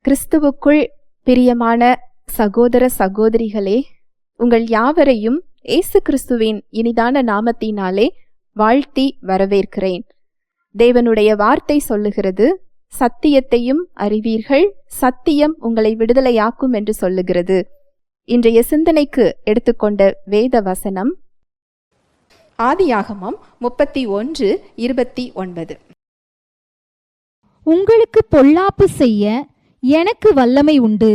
கிறிஸ்துவுக்குள் பிரியமான சகோதர சகோதரிகளே, உங்கள் யாவரையும் இயேசு கிறிஸ்துவின் இனிதான நாமத்தினாலே வாழ்த்தி வரவேற்கிறேன். தேவனுடைய வார்த்தை சொல்லுகிறது, சத்தியத்தையும் அறிவீர்கள், சத்தியம் உங்களை விடுதலையாக்கும் என்று சொல்லுகிறது. இன்றைய சிந்தனைக்கு எடுத்துக்கொண்ட வேத வசனம் ஆதியாகமம் 31:29. உங்களுக்கு பொல்லாப்பு செய்ய எனக்கு வல்லமை உண்டு,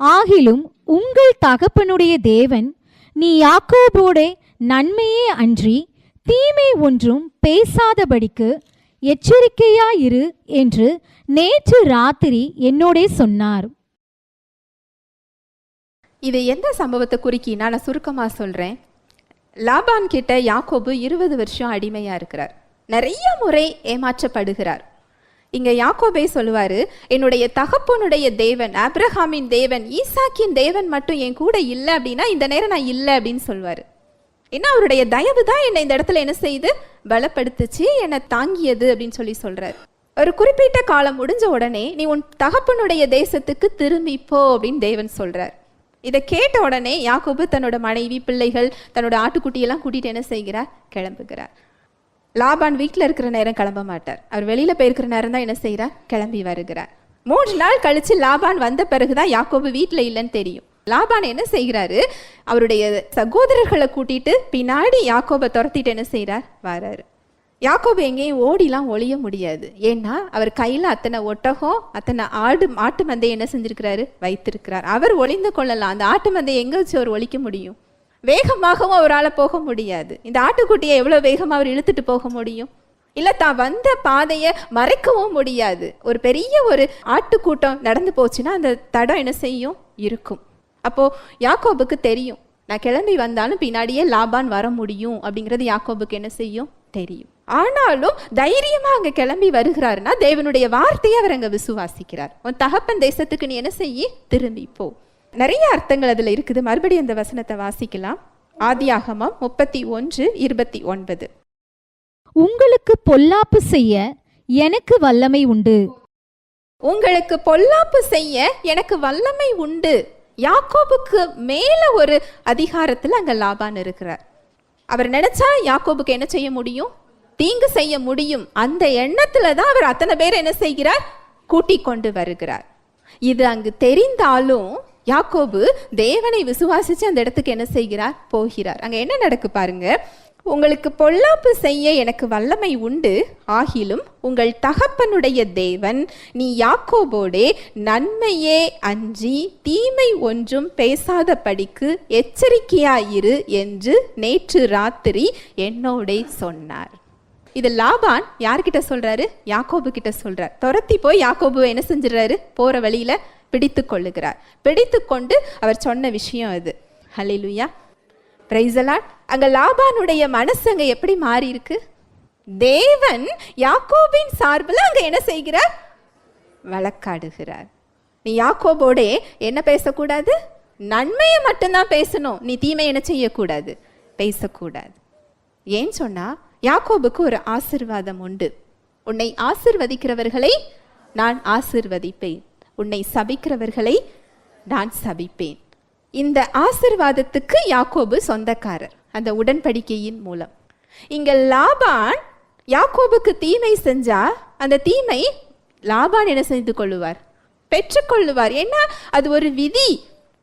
ஆகிலும் உங்கள் தகப்பனுடைய தேவன் நீ யாக்கோபோடே நன்மையே அன்றி தீமை ஒன்றும் பேசாதபடிக்கு எச்சரிக்கையாயிரு என்று நேற்று ராத்திரி என்னோடே சொன்னார். இது எந்த சம்பவத்தை குறிக்கி நான் சுருக்கமா சொல்றேன். லாபான் கிட்ட யாக்கோபு 20 வருஷம் அடிமையா இருக்கிறார். நிறைய முறை ஏமாற்றப்படுகிறார். இங்க யாக்கோபே சொல்லுவாரு, என்னுடைய தகப்பனுடைய தேவன், ஆபிரகாமின் தேவன், ஈசாக்கின் தேவன் மட்டும் என் கூட இல்லை அப்படின்னா இந்த நேரம் நான் இல்லை அப்படின்னு சொல்லுவாரு. ஏன்னா அவருடைய தயவு தான் என்னை இந்த இடத்துல என்ன செய்து பலப்படுத்துச்சு, என்னை தாங்கியது அப்படின்னு சொல்றாரு. ஒரு குறிப்பிட்ட காலம் முடிஞ்ச உடனே நீ உன் தகப்பனுடைய தேசத்துக்கு திரும்பி போ அப்படின்னு தேவன் சொல்றார். இதை கேட்ட உடனே யாக்கோபு தன்னோட மனைவி, பிள்ளைகள், தன்னோட ஆட்டுக்குட்டியெல்லாம் கூட்டிட்டு என்ன செய்கிறார், கிளம்புகிறார். லாபான் வீட்டில் இருக்கிற நேரம் கிளம்ப மாட்டார். அவர் வெளியில போயிருக்கிற நேரம் தான் என்ன செய்கிறார், கிளம்பி வருகிறார். 3 நாள் கழிச்சு லாபான் வந்த பிறகுதான் யாக்கோபு வீட்டில் இல்லைன்னு தெரியும். லாபான் என்ன செய்கிறாரு, அவருடைய சகோதரர்களை கூட்டிட்டு பின்னாடி யாக்கோபை துரத்திட்டு என்ன செய்கிறார், வராரு. யாக்கோபு எங்கேயும் ஓடிலாம் ஒளிய முடியாது. ஏன்னா அவர் கையில் அத்தனை ஒட்டகம், அத்தனை ஆட்டு மந்தையை என்ன செஞ்சிருக்கிறாரு, வைத்திருக்கிறார். அவர் ஒளிந்து கொள்ளலாம். அந்த ஆட்டு மந்தையை எங்கே வச்சு அவர் ஒழிக்க முடியும்? வேகமாகவும் அவரால் போக முடியாது. இந்த ஆட்டுக்குட்டியை எவ்வளோ வேகமாக அவர் இழுத்துட்டு போக முடியும்? இல்லை, தான் வந்த பாதையை மறைக்கவும் முடியாது. ஒரு பெரிய ஒரு ஆட்டுக்கூட்டம் நடந்து போச்சுன்னா அந்த தடம் என்ன செய்யும், இருக்கும். அப்போ யாக்கோபுக்கு தெரியும், நான் கிளம்பி வந்தாலும் பின்னாடியே லாபான் வர முடியும் அப்படிங்கிறது யாக்கோபுக்கு என்ன செய்யும், தெரியும். ஆனாலும் தைரியமா அங்க கிளம்பி வருகிறாருன்னா தேவனுடைய வார்த்தையை அவர் அங்க விசுவாசிக்கிறார். உன் தகப்பன் தேசத்துக்கு நீ என்ன செய்ய, திரும்பி போ. நிறைய அர்த்தங்கள் அதுல இருக்குது. மறுபடியும் அந்த வசனத்தை வாசிக்கலாம். ஆதியாகமம் 31:29. உங்களுக்கு பொல்லாப்பு செய்ய எனக்கு வல்லமை உண்டு. உங்களுக்கு பொல்லாப்பு செய்ய எனக்கு வல்லமை உண்டு. யாக்கோபுக்கு மேல ஒரு அதிகாரத்துல அங்க லாபான் இருக்கிறார். அவர் நினைச்சா யாக்கோபுக்கு என்ன செய்ய முடியும், தீங்கு செய்ய முடியும். அந்த எண்ணத்துல தான் அவர் அத்தனை பேர் என்ன செய்கிறார், கூட்டிக் கொண்டு வருகிறார். இது அங்கு தெரிந்தாலும் யாக்கோபு தேவனை விசுவாசிச்சு அந்த இடத்துக்கு என்ன செய்கிறார், போகிறார். அங்க என்ன நடக்கு பாருங்க. உங்களுக்கு பொல்லாப்பு செய்ய எனக்கு வல்லமை உண்டு, ஆகிலும் உங்கள் தகப்பனுடைய தேவன் நீ யாக்கோபோடே நன்மையே அன்றி தீமை ஒன்றும் பேசாதபடிக்கு எச்சரிக்கையாயிரு என்று நேற்று ராத்திரி என்னோடே சொன்னார். இது லாபான் யார்கிட்ட சொல்றாரு, யாக்கோபு கிட்ட சொல்றார். துரத்தி போய் யாக்கோபு என்ன செஞ்சுறாரு, போற வழியில பிடித்து கொள்ளுகிறார். பிடித்து கொண்டு அவர் சொன்ன விஷயம் அது. ஹல்லேலூயா, பிரைஸ் தி லார்ட். அங்க லாபானுடைய மனசு அங்க எப்படி மாறி இருக்கு. தேவன் யாக்கோபின் சார்பில் அங்க என்ன செய்கிறார், வழக்காடுகிறார். நீ யாக்கோபோடே என்ன பேசக்கூடாது, நன்மையை மட்டும்தான் பேசணும். நீ தீமை என்ன செய்யக்கூடாது, பேசக்கூடாது. ஏன் சொன்னா யாக்கோபுக்கு ஒரு ஆசீர்வாதம் உண்டு. உன்னை ஆசீர்வதிக்கிறவர்களை நான் ஆசீர்வதிப்பேன், உன்னை சபிக்கிறவர்களை நான் சபிப்பேன். இந்த ஆசீர்வாதத்துக்கு யாக்கோபு சொந்தக்காரர் அந்த உடன்படிக்கையின் மூலம். இங்க லாபான் யாக்கோபுக்கு தீமை செஞ்சா அந்த தீமை லாபான் என்ன செய்து கொள்ளுவார், பெற்றுக்கொள்ளுவார். ஏன்னா அது ஒரு விதி.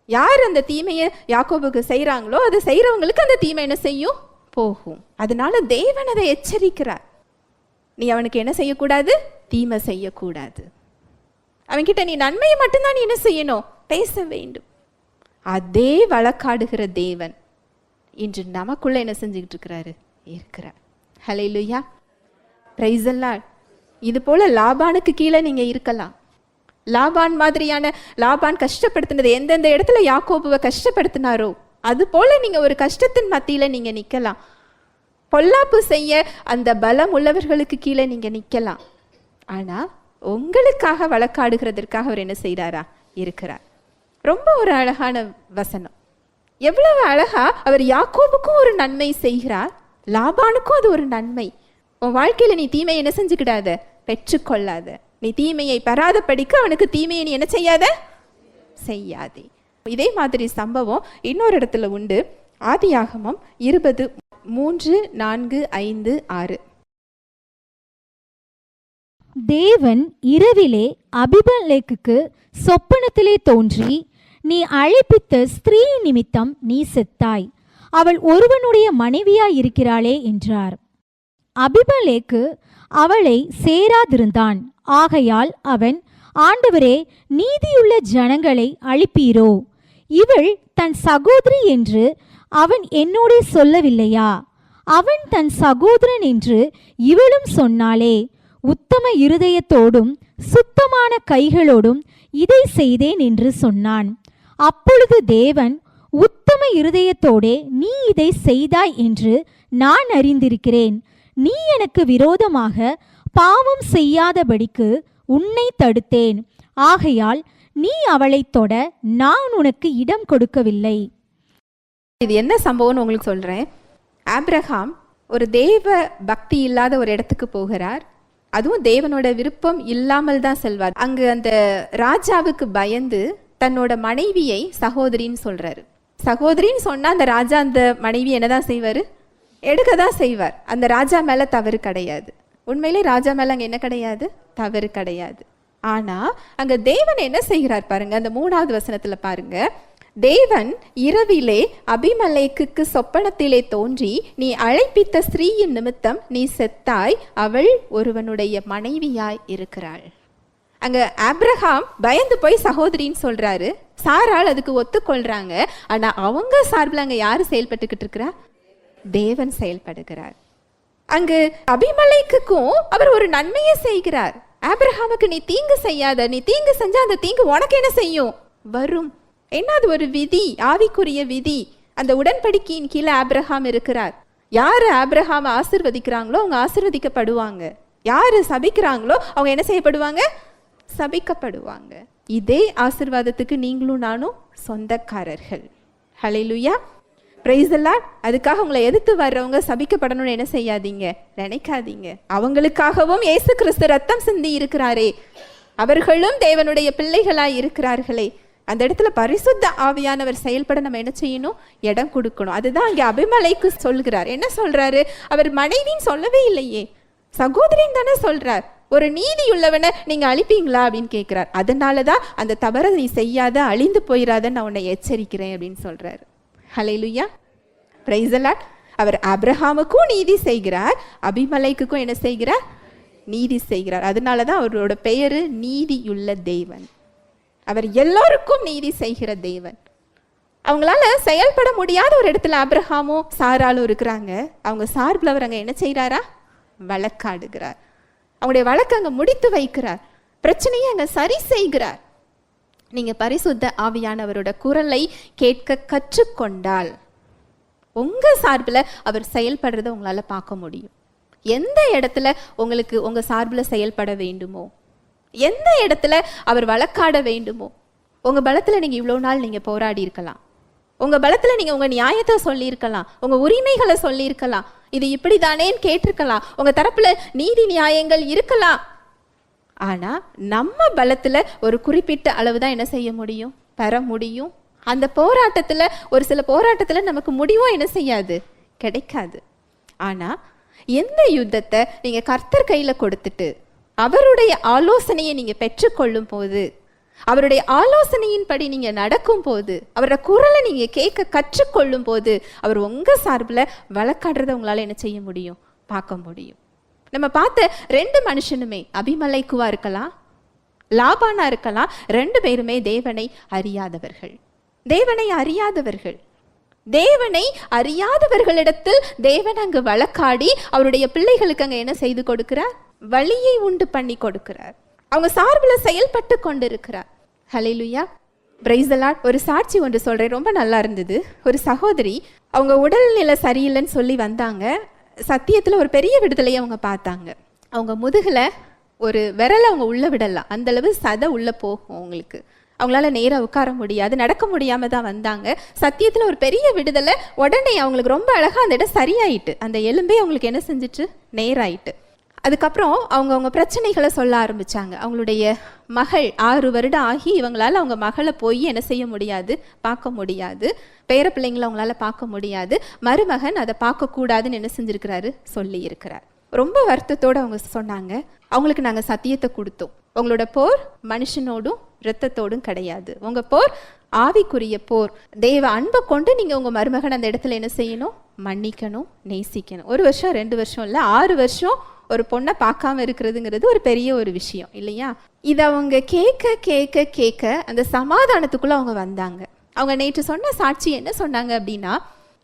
யார் அந்த தீமையை யாக்கோபுக்கு செய்யறாங்களோ அதை செய்யறவங்களுக்கு அந்த தீமை என்ன செய்யும், போகும். அதனால தேவன் அதை எச்சரிக்கிறார். நீ அவனுக்கு என்ன செய்யக்கூடாது, தீமை செய்யக்கூடாது. அவன்கிட்ட நீ நன்மையை மட்டும்தான் நீ என்ன செய்யணும், பேச வேண்டும். அதே வழக்காடுகிற தேவன் இன்று நமக்குள்ள என்ன செஞ்சுக்கிட்டு இருக்கிறாரு, இருக்கிறார். ஹல்லேலூயா, பிரைஸ் தி லார்ட். இது போல லாபானுக்கு கீழே நீங்க இருக்கலாம். லாபான் மாதிரியான, லாபான் கஷ்டப்படுத்தினது எந்தெந்த இடத்துல யாக்கோபுவை கஷ்டப்படுத்தினாரோ அது போல நீங்க ஒரு கஷ்டத்தின் மத்தியில நீங்க நிக்கலாம். பொல்லாப்பு செய்ய அந்த பலம் உள்ளவர்களுக்கு கீழே நீங்க நிக்கலாம். ஆனா உங்களுக்காக வழக்காடுகிறதற்காக அவர் என்ன செய்கிறாரா, இருக்கிறார். ரொம்ப ஒரு அழகான வசனம். எவ்வளவு அழகா அவர் யாக்கோபுக்கும் ஒரு நன்மை செய்கிறார், லாபானுக்கும் அது ஒரு நன்மை. உன் வாழ்க்கையில நீ தீமை என்ன செஞ்சுக்கிடாத, பெற்றுக்கொள்ளாத. நீ தீமையை பெறாதபடிக்கு அவனுக்கு தீமையை நீ என்ன செய்யாதே. இதே மாதிரி சம்பவம் இன்னொரு இடத்துல உண்டு. ஆதியாகமம் 20:3-4-5-6. தேவன் இரவிலே அபிமெலேக்குக்கு சொப்பனத்திலே தோன்றி, நீ அழைப்பித்த ஸ்திரீ நிமித்தம் நீ செத்தாய், அவள் ஒருவனுடைய மனைவியாயிருக்கிறாளே என்றார். அபிமெலேக்கு அவளை சேராதிருந்தான். ஆகையால் அவன், ஆண்டவரே, நீதியுள்ள ஜனங்களை அழிப்பீரோ? இவள் தன் சகோதரி என்று அவன் என்னோடே சொல்லவில்லையா? அவன் தன் சகோதரன் என்று இவளும் சொன்னாளே. உத்தம இருதயத்தோடும் சுத்தமான கைகளோடும் இதை செய்தேன் என்று சொன்னான். அப்பொழுது தேவன், உத்தம இருதயத்தோடே நீ இதை செய்தாய் என்று நான் அறிந்திருக்கிறேன். நீ எனக்கு விரோதமாக பாவம் செய்யாதபடிக்கு உன்னை தடுத்தேன். ஆகையால் நீ அவளை தொட நான் உனக்கு இடம் கொடுக்கவில்லை. இது என்ன சம்பவம்னு உங்களுக்கு சொல்றேன். ஆபிரகாம் ஒரு தேவ பக்தி இல்லாத ஒரு இடத்துக்கு போகிறார். அதுவும் தேவனோட விருப்பம் இல்லாமல் தான் செல்வார். அங்கு அந்த ராஜாவுக்கு பயந்து தன்னோட மனைவியை சகோதரின்னு சொல்றாரு. சகோதரின்னு சொன்னா அந்த ராஜா அந்த மனைவி என்னதான் செய்வாரு? எடுக்க தான் செய்வார். அந்த ராஜா மேல தவறு கிடையாது. உண்மையிலே ராஜா மேல அங்க என்ன கிடையாது? தவறு கிடையாது. ஆனா அங்க தேவன் என்ன செய்கிறார் பாருங்க. அந்த 3வது வசனத்துல பாருங்க. தேவன் இரவிலே அபிமெலேக்குக்கு சொப்பனத்திலே தோன்றி, நீ அழைப்பித்த ஸ்திரீயின் நிமித்தம் நீ செத்தாய், அவள் ஒருவனுடைய மனைவியாய் இருக்கிறாள். அங்க ஆபிரகாம் பயந்து போய் சகோதரின்னு சொல்றாரு. சாராள் அதுக்கு ஒத்துக்கொள்றாங்க. ஆனா அவங்க சார்பில் அங்க யாரு செயல்பட்டுக்கிட்டு இருக்கிறா? தேவன் செயல்படுகிறார். அங்கு அபிமெலேக்குக்கும் அவர் ஒரு நன்மையை செய்கிறார். ஆபிரகாமுக்கு நீ தீங்கு செய்யாத, நீ தீங்கு செஞ்சா அந்த தீங்கு உனக்கு என்ன செய்யும்? வரும். என்ன அது? ஒரு விதி, ஆவிக்குரிய விதி. அந்த உடன்படிக்கையின் கீழே ஆபிரகாம் இருக்கிறார். யாரு ஆபிரகாம் ஆசிர்வதிக்கிறாங்களோ அவங்க ஆசிர்வதிக்கப்படுவாங்க. யாரு சபிக்கிறாங்களோ அவங்க என்ன செய்யப்படுவாங்க? சபிக்கப்படுவாங்க. இதே ஆசீர்வாதத்துக்கு நீங்களும் நானும் சொந்தக்காரர்கள். ஹல்லேலூயா, பிரைஸ் தி லார்ட். அதுக்காக உங்களை எதிர்த்து வர்றவங்க சபிக்கப்படணும்னு என்ன செய்யாதீங்க, நினைக்காதீங்க. அவங்களுக்காகவும் இயேசு கிறிஸ்து ரத்தம் சிந்தி இருக்கிறாரே, அவர்களும் தேவனுடைய பிள்ளைகளாய் இருக்கிறார்களே. அந்த இடத்துல பரிசுத்த ஆவியானவர் செயல்பட நம்ம என்ன செய்யணும்? இடம் கொடுக்கணும். அதுதான் அங்கே அபிமெலேக்கு சொல்கிறார். என்ன சொல்றாரு? அவர் மனைவின்னு சொல்லவே இல்லையே, சகோதரின்னு தானே சொல்றார். ஒரு நீதி உள்ளவனை நீங்க அழிப்பீங்களா அப்படின்னு கேட்கிறார். அதனாலதான் அந்த தவறை நீ செய்யாத, அழிந்து போயிடாத, நான் உன்னை எச்சரிக்கிறேன் அப்படின்னு சொல்றாரு. ஹல்லேலூயா, பிரைஸ் தி லார்ட். அவர் ஆபிரகாமுக்கும் நீதி செய்கிறார், அபிமெலேக்குக்கும் என்ன செய்கிறார்? நீதி செய்கிறார். அதனாலதான் அவரோட பெயரு நீதியுள்ள தேவன். அவர் எல்லோருக்கும் நீதி செய்கிற தேவன். அவங்களால செயல்பட முடியாத ஒரு இடத்துல ஆபிரகாமும் சாராலும் இருக்கிறாங்க. அவங்க சார்பில் அவர் அங்க என்ன செய்யறாரா? வழக்காடுகிறார். அவங்களுடைய வழக்கு அங்க முடித்து வைக்கிறார். பிரச்சனையை அங்க சரி செய்கிறார். நீங்க பரிசுத்த ஆவியானவரோட குரலை கேட்க கற்றுக்கொண்டால் உங்க சார்பில் அவர் செயல்படுறதை உங்களால பார்க்க முடியும். எந்த இடத்துல உங்களுக்கு உங்க சார்பில் செயல்பட வேண்டுமோ, எந்த இடத்துல அவர் வழக்காட வேண்டுமோ, உங்க பலத்துல நீங்க இவ்வளவு நாள் நீங்க போராடி இருக்கலாம். உங்க பலத்துல நீங்க உங்க நியாயத்தை சொல்லியிருக்கலாம், உங்க உரிமைகளை சொல்லியிருக்கலாம், இது இப்படிதானேன்னு கேட்டிருக்கலாம், உங்க தரப்புல நீதி நியாயங்கள் இருக்கலாம். ஆனா நம்ம பலத்துல ஒரு குறிப்பிட்ட அளவு தான் என்ன செய்ய முடியும்? பெற முடியும். அந்த போராட்டத்துல, ஒரு சில போராட்டத்துல நமக்கு முடிவும் என்ன செய்யாது? கிடைக்காது. ஆனா எந்த யுத்தத்தை நீங்க கர்த்தர் கையில கொடுத்துட்டு அவருடைய ஆலோசனையை நீங்க பெற்றுக்கொள்ளும் போது, அவருடைய ஆலோசனையின்படி நீங்க நடக்கும் போது, அவரோட குரலை நீங்க கேட்க கற்றுக்கொள்ளும் போது, அவர் உங்க சார்பில் வழக்காடுறதை உங்களால என்ன செய்ய முடியும்? பார்க்க முடியும். நம்ம பார்த்த 2 மனுஷனுமே அபிமெலேக்குவா இருக்கலாம், லாபானா இருக்கலாம். 2 பேருமே தேவனை அறியாதவர்கள். தேவனை அறியாதவர்கள். தேவனை அறியாதவர்களிடத்தில் தேவன் அங்கு வழக்காடி அவருடைய பிள்ளைகளுக்கு அங்க என்ன செய்து கொடுக்கிறார்? வழியை உண்டு பண்ணி கொடுக்கிறார். அவங்க சார்பில் செயல்பட்டு கொண்டிருக்கிறார். ஹல்லேலூயா, பிரைஸ் தி லார்ட். ஒரு சாட்சி ஒன்று சொல்றேன், ரொம்ப நல்லா இருந்தது. ஒரு சகோதரி அவங்க உடல்நிலை சரியில்லைன்னு சொல்லி வந்தாங்க. சத்தியத்தில் ஒரு பெரிய விடுதலையை அவங்க பார்த்தாங்க. அவங்க முதுகில் ஒரு விரலை அவங்க உள்ள விடலாம், அந்த அளவு சதை உள்ள போகும் அவங்களுக்கு. அவங்களால நேராக உட்கார முடியாது, நடக்க முடியாம தான் வந்தாங்க. சத்தியத்தில் ஒரு பெரிய விடுதலை. உடனே அவங்களுக்கு ரொம்ப அழகா அந்த இடம் சரியாயிட்டு, அந்த எலும்பே அவங்களுக்கு என்ன செஞ்சிட்டு? நேராயிட்டு. அதுக்கப்புறம் அவங்க பிரச்சனைகளை சொல்ல ஆரம்பிச்சாங்க. அவங்களுடைய மகள் 6 வருடம் ஆகி இவங்களால அவங்க மகளை போய் என்ன செய்ய முடியாது, பார்க்க முடியாது. பேர பிள்ளைங்களை அவங்களால பார்க்க முடியாது. மருமகன் அதை பார்க்கக்கூடாதுன்னு என்ன செஞ்சிருக்கிறாரு, சொல்லி இருக்கிறார். ரொம்ப வருத்தத்தோடு அவங்க சொன்னாங்க, அவங்களுக்கு நாங்கள் சத்தியத்தை கொடுத்தோம், உங்களோட போர் மனுஷனோடும் இரத்தத்தோடும் கிடையாது, உங்க போர் ஆவிக்குரிய போர். தேவ அன்பை கொண்டு நீங்க உங்க மருமகன் அந்த இடத்துல என்ன செய்யணும், மன்னிக்கணும், நேசிக்கணும். 1 வருஷம் 2 வருஷம் இல்லை, 6 வருஷம் ஒரு பொண்ணை பார்க்காம இருக்கிறதுங்கிறது ஒரு பெரிய ஒரு விஷயம் இல்லையா? இதை அவங்க கேட்க கேட்க கேட்க அந்த சமாதானத்துக்குள்ள அவங்க வந்தாங்க. அவங்க நேற்று சொன்ன சாட்சி என்ன சொன்னாங்க அப்படின்னா,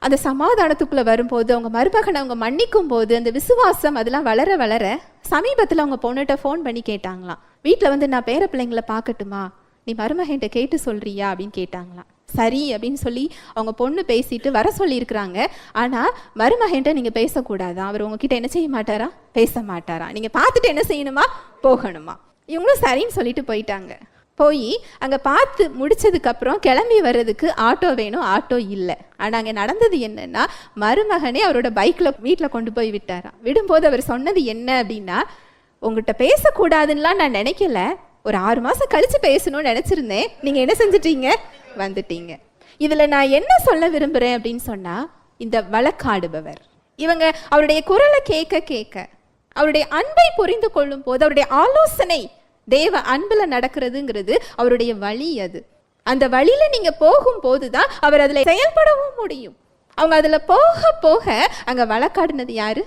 அந்த சமாதானத்துக்குள்ள வரும்போது அவங்க மருமகனை அவங்க மன்னிக்கும் போது அந்த விசுவாசம் அதெல்லாம் வளர வளர சமீபத்தில் அவங்க பொண்ணுகிட்ட ஃபோன் பண்ணி கேட்டாங்களாம், வீட்டில் வந்து நான் பேர பிள்ளைங்களை பார்க்கட்டுமா, நீ மருமகன்கிட்ட கேட்டு சொல்றியா அப்படின்னு கேட்டாங்களாம். சரி அப்படின்னு சொல்லி அவங்க பொண்ணு பேசிட்டு வர சொல்லியிருக்கிறாங்க. ஆனால் மருமகன்கிட்ட நீங்கள் பேசக்கூடாதான், அவர் உங்ககிட்ட என்ன செய்ய மாட்டாரா, பேச மாட்டாரா, நீங்கள் பார்த்துட்டு என்ன செய்யணுமா, போகணுமா. இவங்களும் சரின்னு சொல்லிட்டு போயிட்டாங்க. போய் அங்கே பார்த்து முடிச்சதுக்கப்புறம் கிளம்பி வர்றதுக்கு ஆட்டோ வேணும், ஆட்டோ இல்லை. ஆனால் அங்கே நடந்தது என்னன்னா, மருமகனே அவரோட பைக்கில் வீட்டில் கொண்டு போய் விட்டாராம். விடும்போது அவர் சொன்னது என்ன அப்படின்னா, உங்கள்கிட்ட பேசக்கூடாதுன்னெலாம் நான் நினைக்கல, ஒரு 6 மாதம் கழித்து பேசணும்னு நினச்சிருந்தேன், நீங்கள் என்ன செஞ்சிட்டீங்க, வந்துட்டீங்க. இதில் நான் என்ன சொல்ல விரும்புகிறேன் அப்படின்னு சொன்னால், இந்த வழக்காடுபவர் இவங்க அவருடைய குரலை கேட்க கேட்க அவருடைய அன்பை புரிந்து கொள்ளும் போது அவருடைய ஆலோசனை தேவ அன்புல நடக்கிறதுங்கிறது அவருடைய வழி. அது அந்த வழியில நீங்க போகும்போது தான் அவர் அதில் செயல்படவும் முடியும். அவங்க அதுல போக போக அங்க வழக்காடினது யாரு,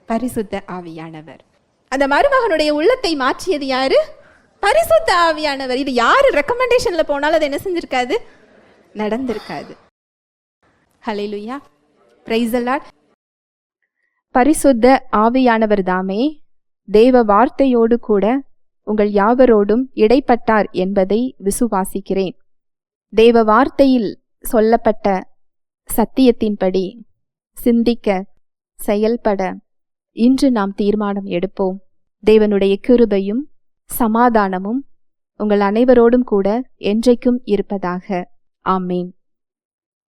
பரிசுத்த ஆவியானவர். அந்த மருமகனுடைய உள்ளத்தை மாற்றியது யாரு, பரிசுத்த ஆவியானவர். இது யாரு ரெக்கமெண்டேஷன்ல போனாலும் அது என்ன செஞ்சிருக்காது, நடந்திருக்காது. ஹல்லேலூயா, பிரைஸ் தி லார்ட். பரிசுத்த ஆவியானவர் தாமே தேவ வார்த்தையோடு கூட உங்கள் யாவரோடும் இடைப்பட்டார் என்பதை விசுவாசிக்கிறேன். தேவ வார்த்தையில் சொல்லப்பட்ட சத்தியத்தின்படி சிந்திக்க, செயல்பட இன்று நாம் தீர்மானம் எடுப்போம். தேவனுடைய கிருபையும் சமாதானமும் உங்கள் அனைவரோடும் கூட என்றைக்கும் இருப்பதாக. ஆமேன்.